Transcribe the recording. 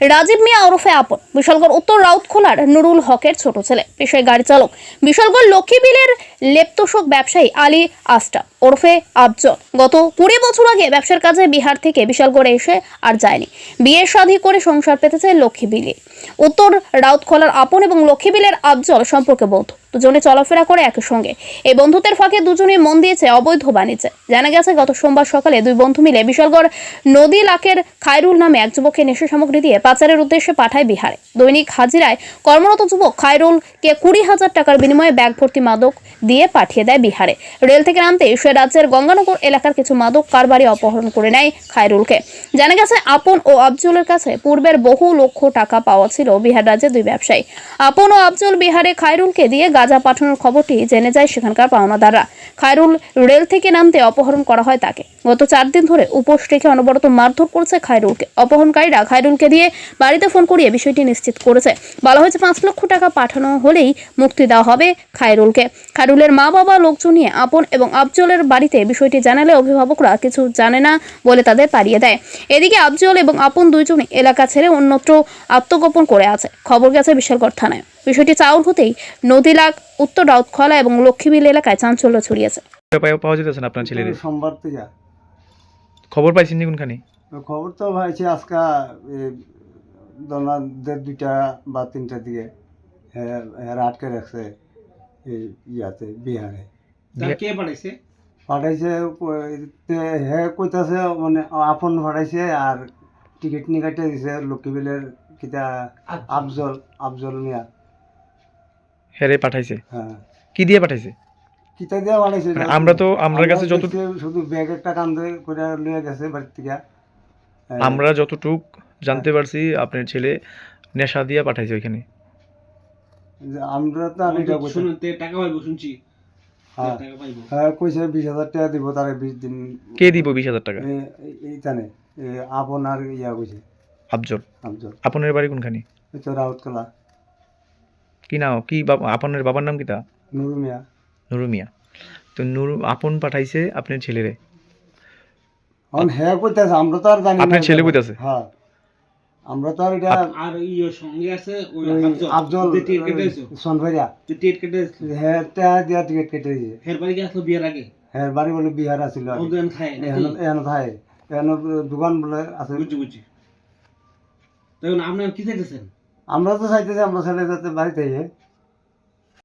রাজীব মিয়া ওরফে আপন বিশালগড় উত্তর রাউতখোলার নুরুল হকের ছোট ছেলে, পেশায় গাড়ি চালক। বিশালগড় লক্ষ্মীবিলের লেপ্তশোক ব্যবসায়ী আলী আস্টা ওরফে আফজল গত 20 বছর আগে ব্যবসার কাজে বিহার থেকে বিশালগড়ে এসে আর যায়নি। বিয়ে শাদী করে সংসার পেতেছে লক্ষ্মীবিলে। উত্তর রাউতখোলার আপন এবং লক্ষ্মীবিলের আফজল সম্পর্কে বন্ধু, দুজনে চলাফেরা করে একই সঙ্গে। এই বন্ধুত্বের ফাঁকে দুজনে মন দিয়েছে অবৈধ বাণিজ্যে। জানা গেছে গত সোমবার সকালে দুই বন্ধু মিলে বিশালগড় নদী লাকের খায়রুল নামে এক যুবককে নেশা সামগ্রী দিয়ে পাচারের উদ্দেশ্যে পাঠায় বিহারে। দৈনিক হাজিরায় কর্মরত যুবক খায়রুলকে 20,000 টাকার বিনিময়ে ব্যাগ ভর্তি মাদক দিয়ে পাঠিয়ে দেয় বিহারে। রেল থেকে নামতে সে রাজ্যের গঙ্গানগর এলাকার কিছু মাদক কারবারি অপহরণ করে নেয় খায়রুলকে। জানা গেছে আপন ও আফজলের কাছে পূর্বের বহু লক্ষ টাকা পাওয়া ছিল বিহার রাজ্যের দুই ব্যবসায়ী। আপন ও আফজল বিহারে খায়রুলকে দিয়ে গাঁজা পাঠানোর খবরটি জেনে যায় সেখানকার পাওনাদাররা। খায়রুল রেল থেকে নামতে অপহরণ করা হয় তাকে। গত 4 দিন ধরে উপোস রেখে অনবরত মারধর করছে খায়রুলকে। অপহরণকারীরা খায়রুলকে দিয়ে বাড়িতে ফোন করিয়ে বিষয়টি নিশ্চিত করেছে। বলা হয়েছে 5 লক্ষ টাকা পাঠানো হলেই মুক্তি দেওয়া হবে খায়রুলকে। খায়রুলের মা বাবা লোকজন নিয়ে আপন এবং আফজলের বাড়িতে বিষয়টি জানালে অভিভাবকরা কিছু জানে না বলে তাদের তাড়িয়ে দেয়। এদিকে আফজল এবং আপন দুইজনই এলাকা ছেড়ে অন্যত্র আত্মগোপন করে আছে। খবর গেছে বিশালগড় থানায়। বিষয়টি চাউর হতেই নদীলাগ, উত্তর রাউতখোলা এবং লক্ষ্মীবিল এলাকায় চাঞ্চল্য ছড়িয়েছে। পাওয়া যেতেছে না আপনার ছেলের সোমবার থেকে খবর পাইছেন কোনখানে? খবর তো পাইছি আজকে দোলনাদের 2টা বা 3টার দিকে হ্যাঁ আটকে রাখছে এই ইয়াতে বিহারে। কে পাঠাইছে? পাঠাইছে হ্যাঁ কইতাছে মানে আপন পাঠাইছে আর টিকিট নিয়ে কাটে দিছে লক্ষ্মীবিলের কিতা আফজল মিয়া হেরে পাঠাইছে? হ্যাঁ। কি দিয়ে পাঠাইছে? কিতা দিয়ে পাঠাইছে আমরা কাছে যত শুধু ব্যাগ একটা কান্দে করে লইয়া গেছে বাড়ি থেকে। আমরা যতটুক জানতে পারছি আপনার ছেলে নেশা দিয়ে পাঠাইছে ওইখানে। আমরা তো আমি শুনতে টাকা পাইবো শুনছি। হ্যাঁ টাকা পাইবো। হ্যাঁ কইছে 20,000 টাকা দিব তারে 20 দিন। কে দিব 20,000 টাকা? এইখানে আপনার ইয়া কইছে আফজল। আফজল আপনার বাড়ি কোনখানে? এই তো রাউতকলা। কি নাম কি আপনার বাবার নাম কি তা? নুরু মিয়া। নুরু মিয়া। তো নুরু আপন পাঠাইছে আপনার ছেলেরে? হ্যাঁ কইতাছে আমরা তো আর জানি না। আপনার ছেলে কইতাছে? হ্যাঁ আমরা তো আর এটা আর ইও সঙ্গে আছে ওই আফজল টিকিট কেটেছো সনভাইয়া টিকিট কেটেছো হ্যাঁ টাকা দিয়া টিকিট কেটে দিয়েছে। হের বাড়ি আসলো বিয়ের আগে হ্যাঁ বাড়ি বলে বিহার আছিল ওদের খায় এখন ভাই এখন দোকান বলে আছে। বুঝছি তখন আপনার কি চাইতেছেন? আমরা তো চাইতেছি আমরা ছেলে যাতে বাড়িতে